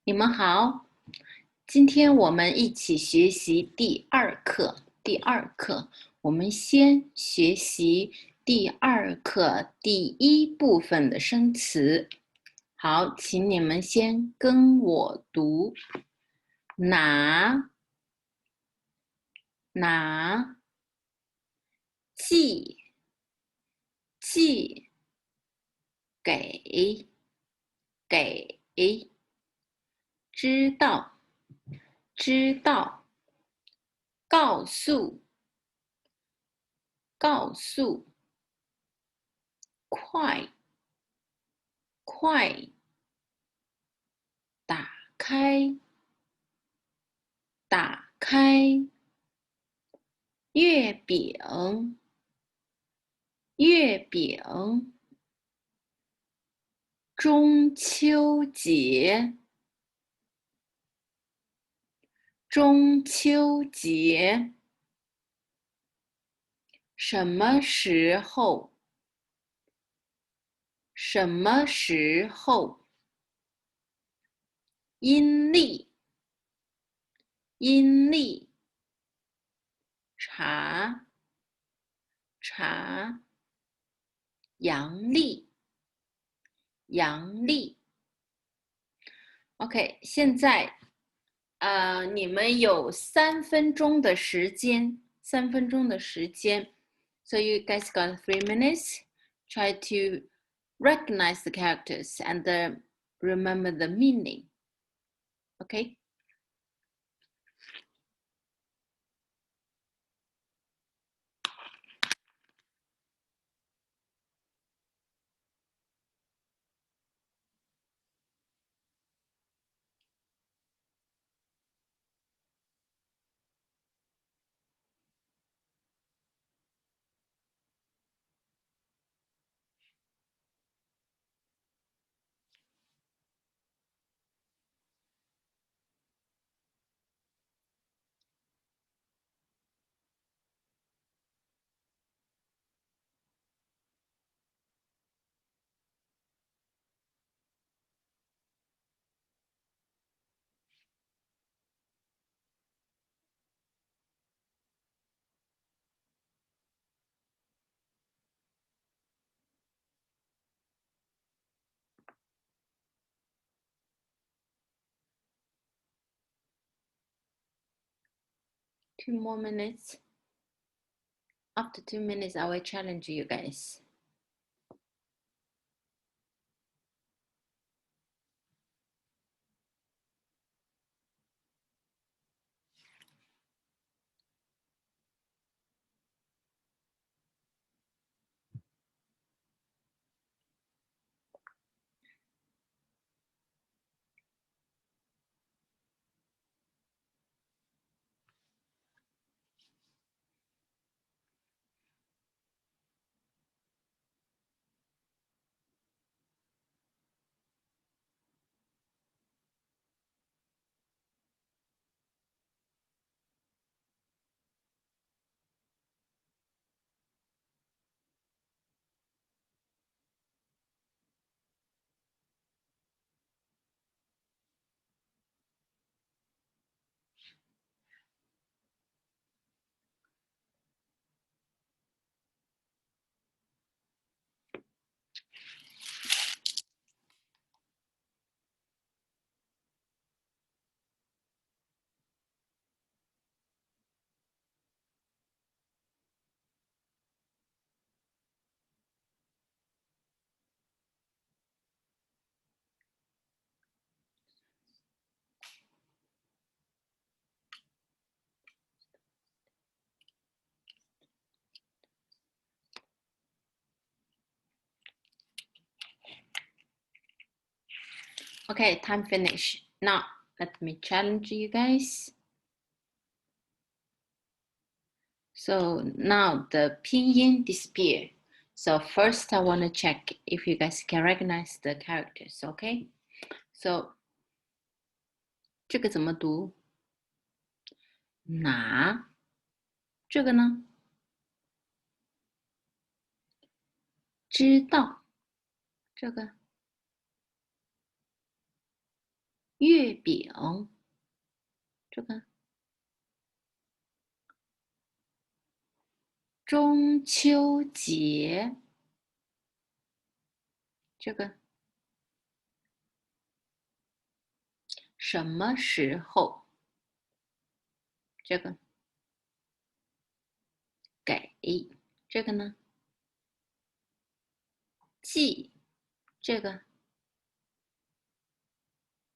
你们好，今天我们一起学习第二课。我们先学习第二课第一部分的生词。好，请你们先跟我读：拿、拿、寄、寄、给、给、知道、知道、告诉、告诉、快、快、打开、打开、月饼、月饼、中秋节、中秋节、什么时候？什么时候？阴历、阴历、茶、茶、阳历、阳历。OK，现在你们有3分钟的时间，3分钟的时间。So you guys got 3 minutes. Try to recognize the characters and remember the meaning. Okay? Two more minutes. After 2 minutes, I will challenge you guys. Okay, time finish. Now, let me challenge you guys. So now the pinyin disappear. So first I want to check if you guys can recognize the characters, okay? So 这个怎么读？拿。这个呢？知道。这个月饼，这个中秋节，这个什么时候？这个给，这个呢？寄，这个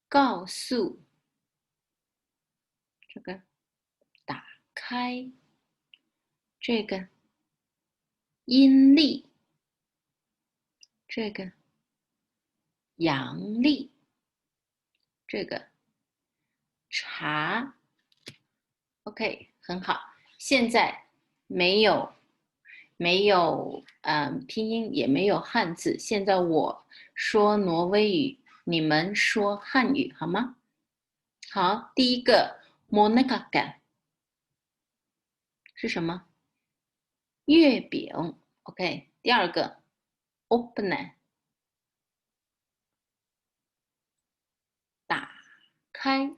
告诉，这个打开，这个阴历，这个阳历，这个茶。OK， 很好。现在没有拼音，也没有汉字。现在我说挪威语，你们说汉语，好吗？好，第一个 monekakan 是什么？月饼。OK， 第二个 open 打开。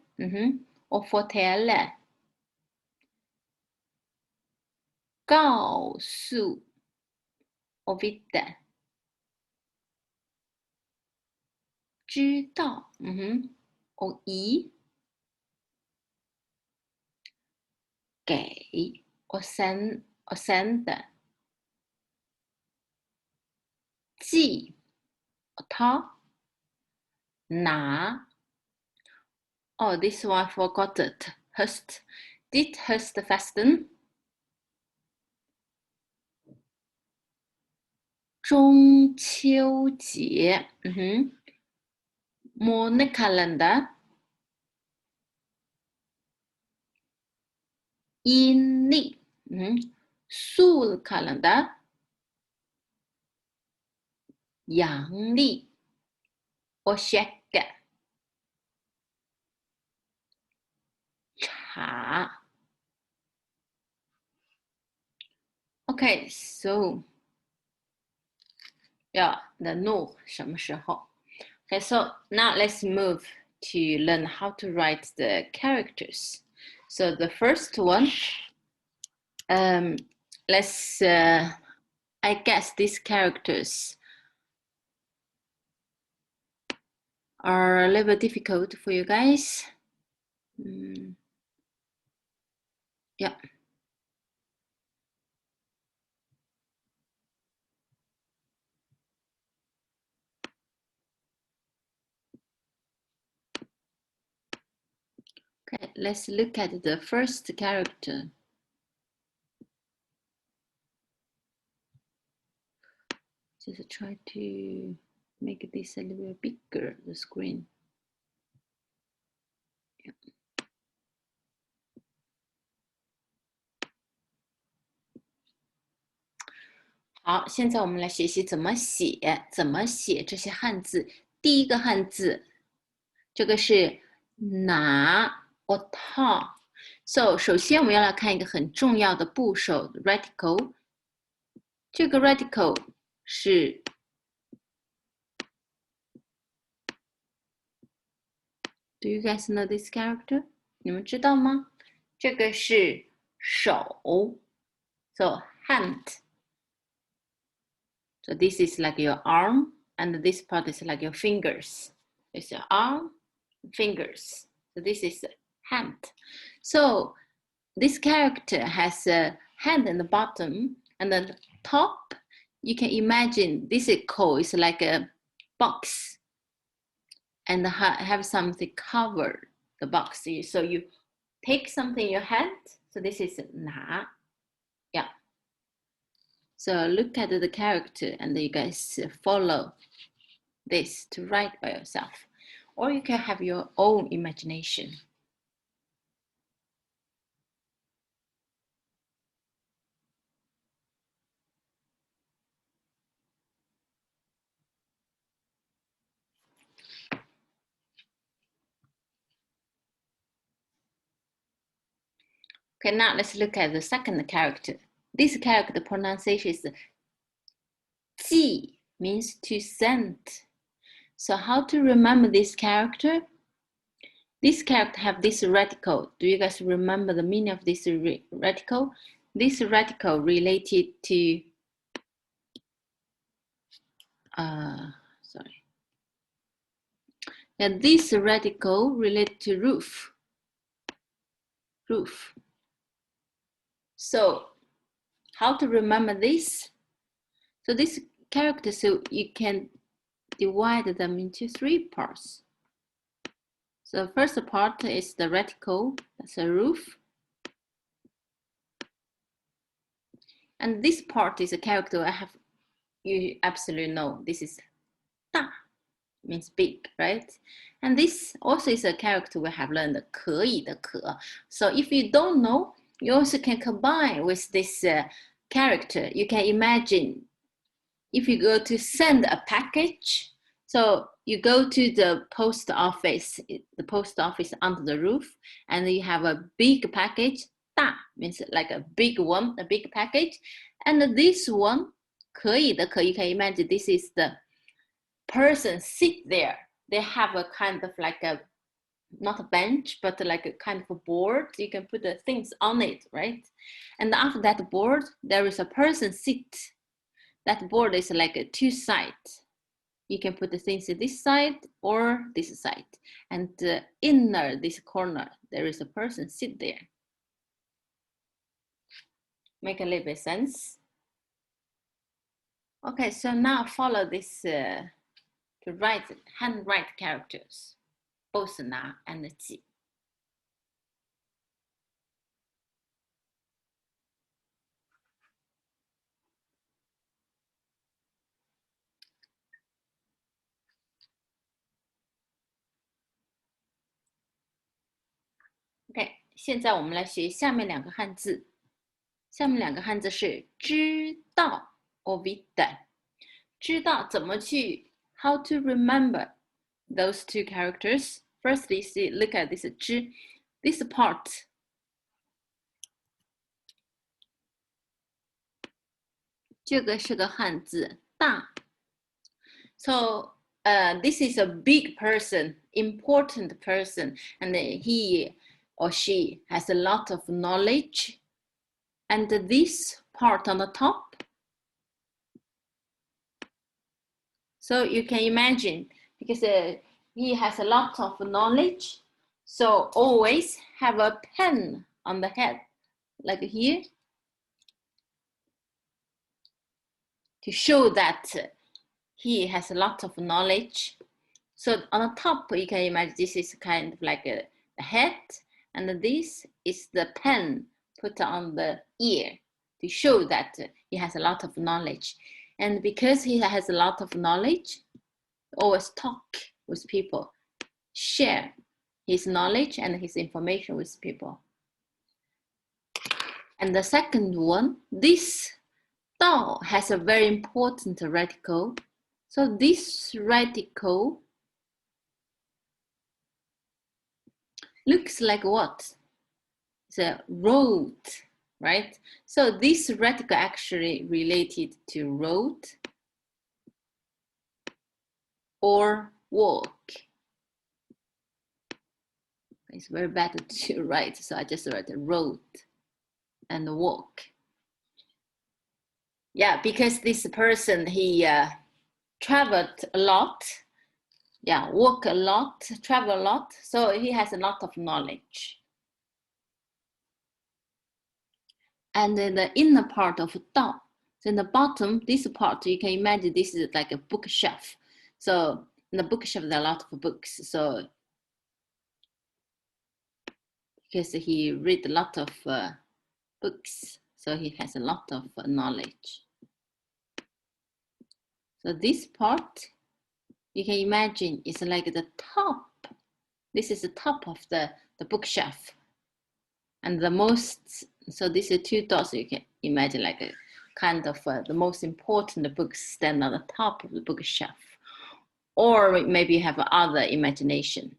ofotele 告诉 ovida 知道。o 疑给 osenda 寄 ta 拿。Oh, this one I forgot it. Höst. Dit höstfesten. 中秋节。Månekalender. 阴历。Solkalender. 阳历。Årsjäkke. 茶。Okay, so yeah, the no 什么时候 Okay, so now let's move to learn how to write the characters. So the first one, let's, I guess these characters are a little bit difficult for you guys. Yeah. Okay, let's look at the first character. Just try to make this a little bit bigger, the screen. Yeah. 好，现在我们来学习怎么写这些汉字。第一个汉字，这个是拿 or ta。So 首先我们要来看一个很重要的部首 radical。这个 radical 是 Do you guys know this character？ 你们知道吗？这个是手 ，so hand。So this is like your arm, and this part is like your fingers. It's your arm, fingers. So this is hand. So this character has a hand in the bottom, and then the top, you can imagine this is like a box, and have something cover the box. So you take something in your hand. So this is 拿. Yeah. So look at the character and you guys follow this to write by yourself. Or you can have your own imagination. Okay, now let's look at the second character. This character pronunciation is 寄 means to send. So how to remember this character? This character have this radical. Do you guys remember the meaning of this radical? This radical related to, sorry. And this radical related to roof. Roof. So how to remember this? So this character, so you can divide them into 3 parts. So the first part is the radical, that's a roof. And this part is a character I have, you absolutely know. This is Da, means big, right? And this also is a character we have learned, 可以的可. So if you don't know, you also can combine with this character. You can imagine if you go to send a package, so you go to the post office under the roof, and you have a big package. 大 means like a big one, a big package. And this one, 可以的可, you can imagine this is the person sit there. They have a kind of like a, not a bench, but like a kind of a board. You can put the things on it, right? And after that board, there is a person sit. That board is like a 2 sides. You can put the things in this side or this side. And inner this corner, there is a person sit there. Make a little bit sense? Okay, so now follow this to write, handwrite characters, both na and ji. OK， 现在我们来学下面2个汉字。下面2个汉字是知道 ouvida。知道怎么去 how to remember those 2 characters. Firstly, see, look at this 知 this part. 这个是个汉字大。So this is a big person, important person, and he or she has a lot of knowledge. And this part on the top, so you can imagine, because he has a lot of knowledge, so always have a pen on the head, like here, to show that he has a lot of knowledge. So on the top, you can imagine this is kind of like a head, and this is the pen put on the ear to show that he has a lot of knowledge. And because he has a lot of knowledge, always talk with people, share his knowledge and his information with people. And the second one, this dao has a very important radical. So this radical looks like what? It's a road, right? So this radical actually related to road or walk. It's very bad to write, so I just write road and walk. Yeah, because this person, he traveled a lot. Yeah, walk a lot, travel a lot. So he has a lot of knowledge. And then the inner part of Dao, so in the bottom, this part, you can imagine this is like a bookshelf. So in the bookshelf, there are a lot of books. So because he read a lot of books, so he has a lot of knowledge. So this part, you can imagine it's like the top. This is the top of the bookshelf. And the most, so these are 2 dots, you can imagine like a kind of the most important books stand on the top of the bookshelf. Or maybe you have other imagination.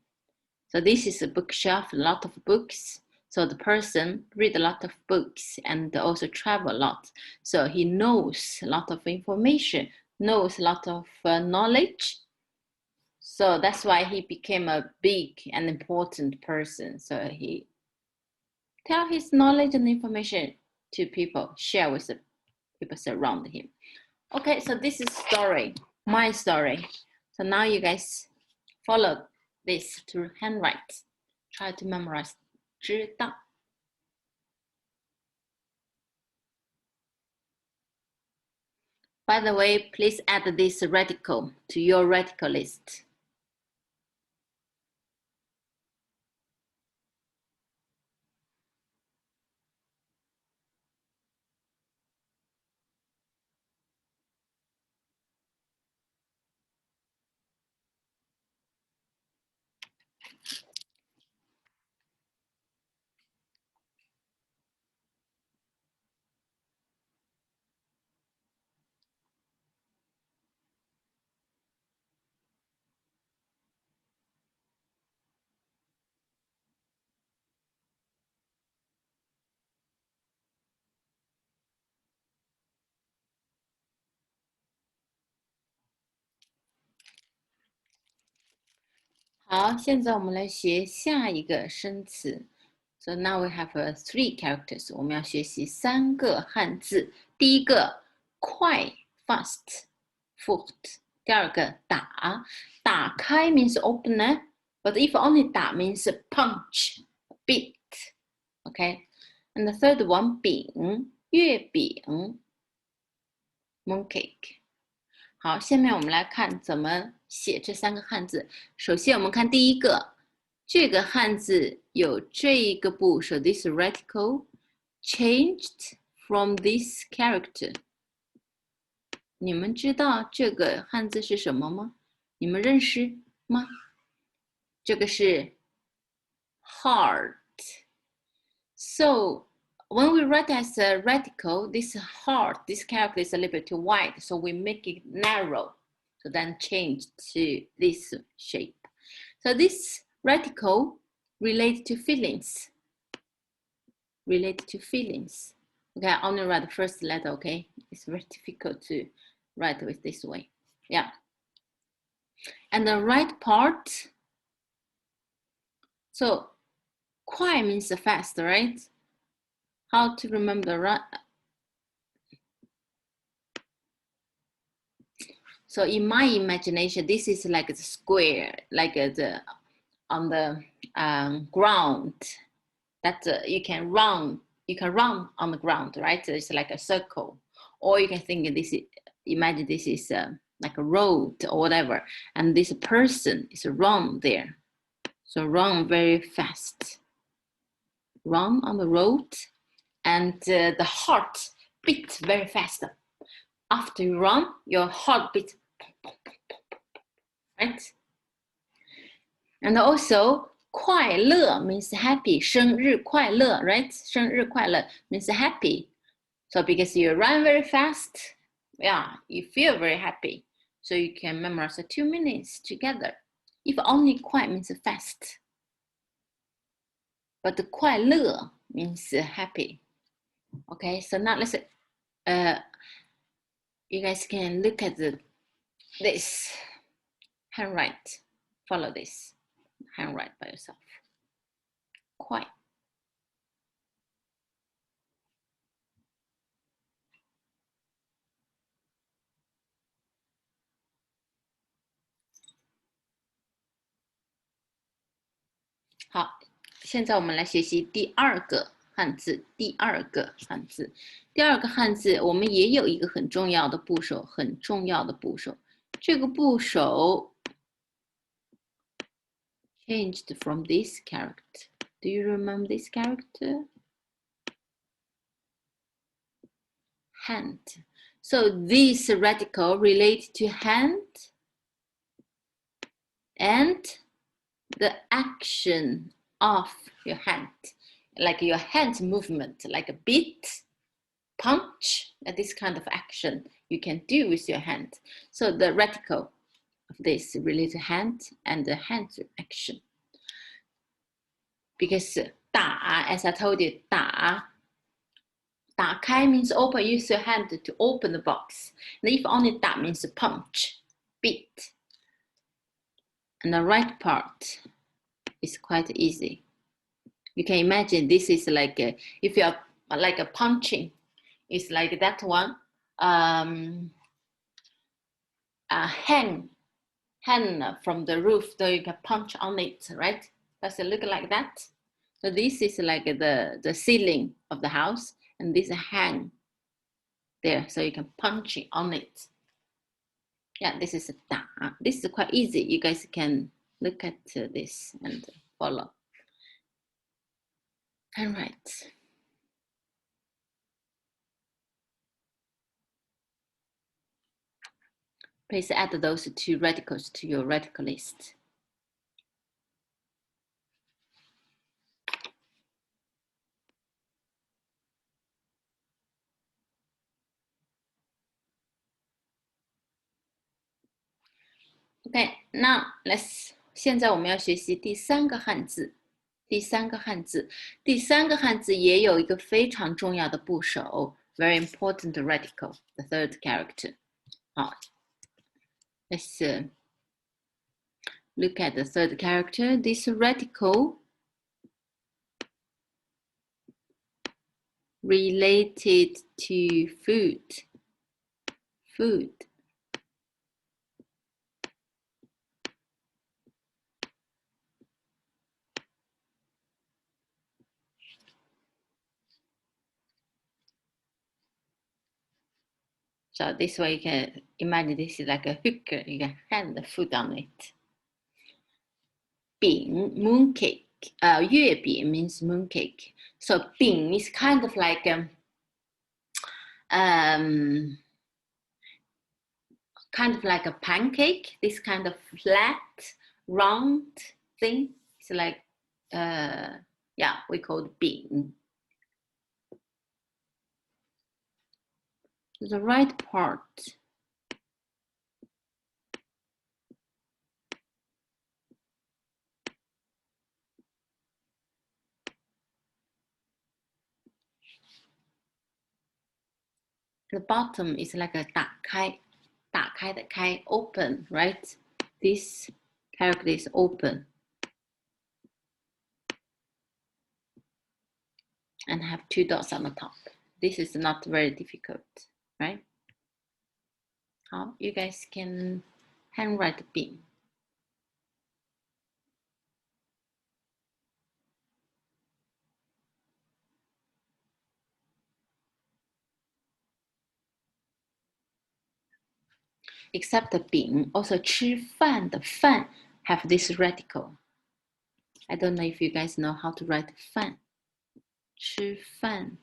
So this is a bookshelf, a lot of books. So the person read a lot of books and also travel a lot. So he knows a lot of information, knows a lot of knowledge. So that's why he became a big and important person. So he tell his knowledge and information to people, share with the people surround him. Okay, so this is story, my story. So now you guys follow this to handwrite. Try to memorize. 知道. By the way, please add this radical to your radical list.好，现在我们来学下一个生词。So now we have three characters. 我们要学习3个汉字。第一个快 fast, foot. 第二个打，打开 means opener, but if only 打 means punch, beat. Okay, and the third one 饼，月饼 mooncake. 好，下面我们来看怎么写这3个汉字。首先，我们看第一个，这个汉字有这个部首 ，this radical changed from this character。你们知道这个汉字是什么吗？你们认识吗？这个是 heart。So when we write as a radical, this heart, this character is a little bit too wide, so we make it narrow. So then change to this shape. So this radical relates to feelings. Related to feelings. Okay, I only write the first letter, okay? It's very difficult to write with this way. Yeah. And the right part, so 快 means fast, right? How to remember the right? So in my imagination, this is like a square, like the on the ground that you can run. You can run on the ground, right? So it's like a circle, or you can think this. Imagine this is like a road or whatever, and this person is run there. So run very fast. Run on the road, and the heart beats very fast. After you run, your heart beats, right? And also, 快乐 means happy. 生日快乐, right? 生日快乐 means happy. So because you run very fast, yeah, you feel very happy. So you can memorize the 2 minutes together. If only 快 means fast. But 快乐 means happy. Okay, so now let's you guys can look at this handwrite. Follow this handwrite by yourself. 快。好，现在我们来学习第2个汉字。第2个汉字，我们也有一个很重要的部首，这个部首 changed from this character. Do you remember this character? Hand. So this radical relates to hand and the action of your hand, like your hand movement, like a beat, punch, this kind of action you can do with your hand. So the radical of this relates to hand and the hand action. Because 打, as I told you, 打开 means open, use your hand to open the box. And if only 打 means punch, beat. And the right part is quite easy. You can imagine this is like if you're like a punching, it's like that one. Hang from the roof, so you can punch on it, right? Does it look like that? So this is like the ceiling of the house, and this hang there, so you can punch it on it. Yeah, this is 打. This is quite easy. You guys can look at this and follow. All right. Please add those two radicals to your radical list. Okay, now let's. 现在我们要学习第三个汉字。第三个汉字也有一个非常重要的部首 ，very important radical, the third character. 好 ，let's look at the third character. This radical related to food. So this way you can imagine this is like a hooker. You can hang the food on it. 饼 mooncake. 月饼 means mooncake. So 饼 is kind of like a pancake. This kind of flat, round thing. It's like yeah, we call it 饼. The right part. The bottom is like a 打开的开 open, right? This character is open. And have two dots on the top. This is not very difficult, right? How you guys can handwrite 饼. Except the 饼, also 吃饭的饭 have this radical. I don't know if you guys know how to write 饭. 吃饭.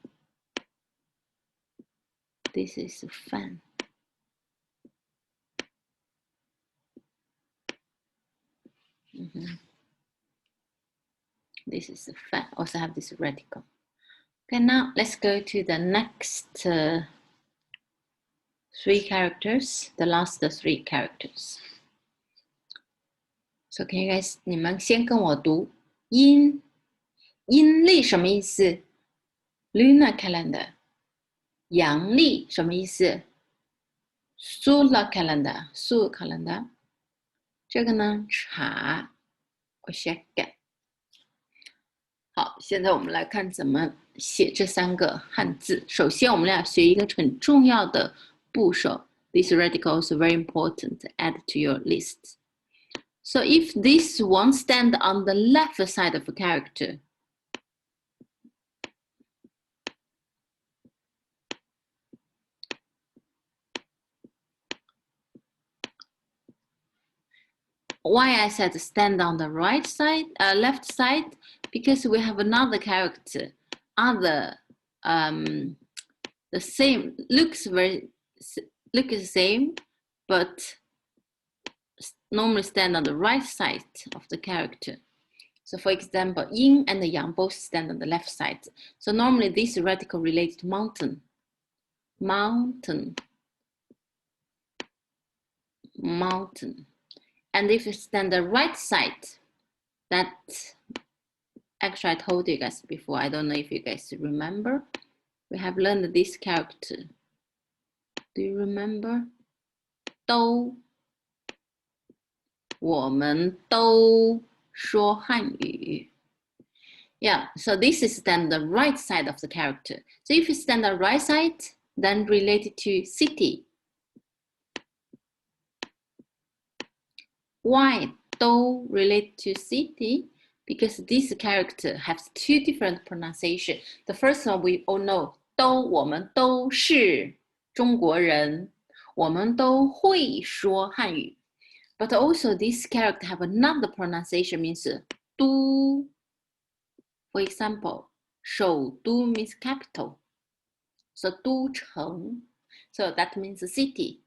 This is 饭. This is 饭. Also have this radical. Okay, now let's go to the next three characters, the last three characters. So can you guys, 你们先跟我读阴历什么意思 ？Lunar calendar。阳历什么意思 ？Solar calendar， solar calendar。这个呢，茶，我先改。好，现在我们来看怎么写这三个汉字。首先，我们要学一个很重要的部首。This radical is very important. Add to your list. So if this one stand on the left side of a character, why I said stand on the right side, left side, because we have another character, the same, looks the same, but normally stand on the right side of the character. So for example, yin and yang both stand on the left side. So normally this radical relates to mountain. And if you stand the right side, that actually I told you guys before, I don't know if you guys remember. We have learned this character. Do you remember? 都我们都说汉语。Yeah, so this is then the right side of the character. So if you stand the right side, then related to city. Why 都 relate to city? Because this character has two different pronunciation. The first one we all know, 我们都是中国人，我们都会说汉语。But also this character have another pronunciation means 都. For example, 首都 means capital. So 都城. So that means city.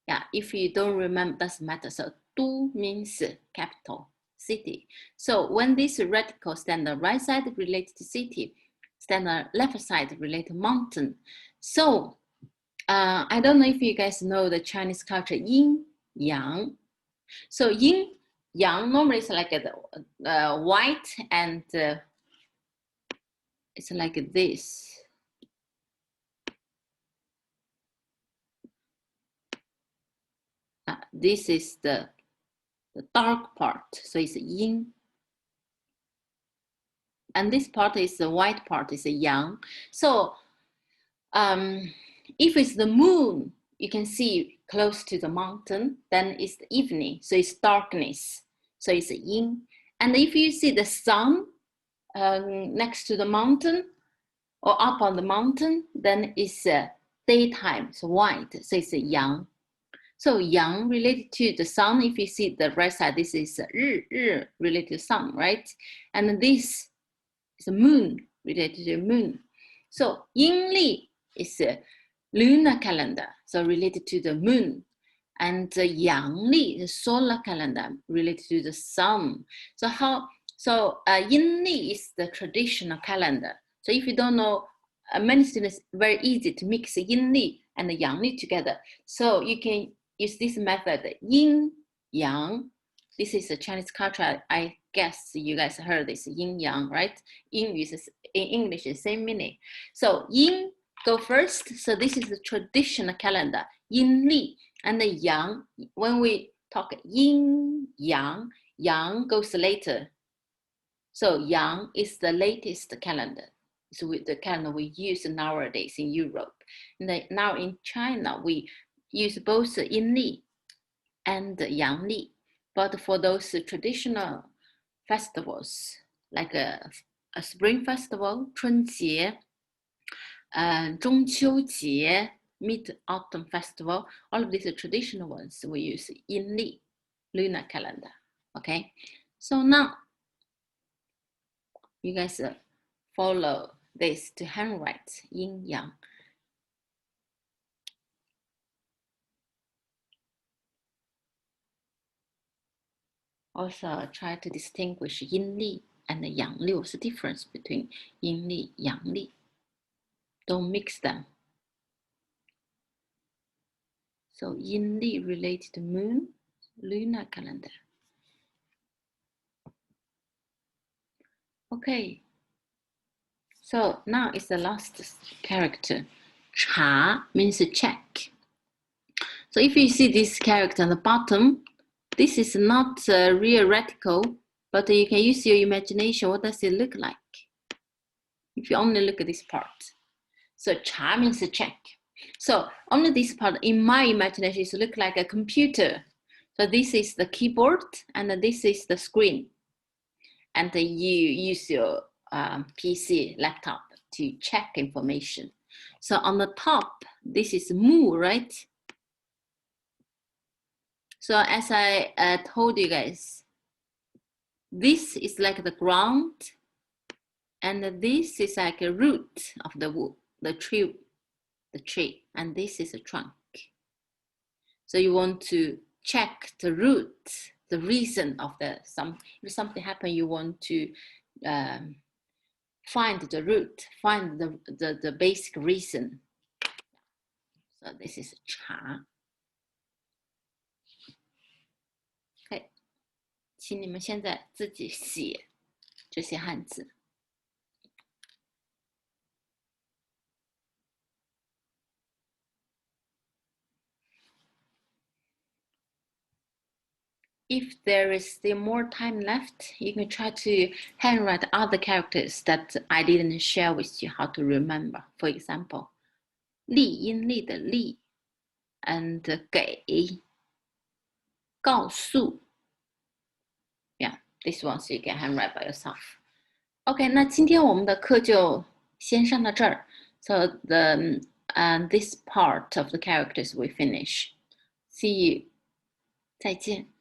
Yeah, if you don't remember, doesn't matter. So 都 means capital, city. So when this radical stand the right side related to city, stand the left side related to mountain. So I don't know if you guys know the Chinese culture, yin, yang. So yin, yang normally is like a white and it's like this. This is the dark part, so it's yin. And this part is the white part, is the yang. So if it's the moon, you can see close to the mountain, then it's the evening, so it's darkness, so it's yin. And if you see the sun next to the mountain or up on the mountain, then it's daytime, so white, so it's yang. So yang related to the sun. If you see the right side, this is 日 related to sun, right? And this is the moon related to moon. So 阴历 is a lunar calendar, so related to the moon. And the 阳历is solar calendar related to the sun. So 阴历 is the traditional calendar. So if you don't know, many students, very easy to mix 阴历and the 阳历together. So you can use this method, yin, yang. This is a Chinese culture. I guess you guys heard this, yin, yang, right? In English, the same meaning. So yin, go first. So this is the traditional calendar, yin li. And the yang, when we talk yin, yang goes later. So yang is the latest calendar. So the calendar we use nowadays in Europe. And now in China, we use both yin li and yang li. But for those traditional festivals, like a spring festival, 春节, 中秋节, Mid-Autumn Festival, all of these are traditional ones, we use yin li, lunar calendar. Okay, so now you guys follow this to handwrite yin yang. Also try to distinguish yin li and yang li. What's the difference between yin li, yang li? Don't mix them. So yin li related to moon, lunar calendar. Okay. So now it's the last character. Cha means check. So if you see this character on the bottom, this is not real radical, but you can use your imagination. What does it look like? If you only look at this part. So cha means check. So only this part in my imagination is look like a computer. So this is the keyboard and this is the screen. And you use your PC, laptop to check information. So on the top, this is mu, right? So as I told you guys, this is like the ground, and this is like a root of the wood, the tree, and this is a trunk. So you want to check the root, the reason of if something happened, you want to find the root, find the basic reason. So this is cha. Okay, 请你们现在自己写这些汉字。If there is still more time left, you can try to handwrite other characters that I didn't share with you how to remember. For example, 立阴力的立 and 给 告诉 Yeah, this one so you can handwrite by yourself. OK, 那今天我们的课就先上到这儿。So this part of the characters we finish. See you. 再见。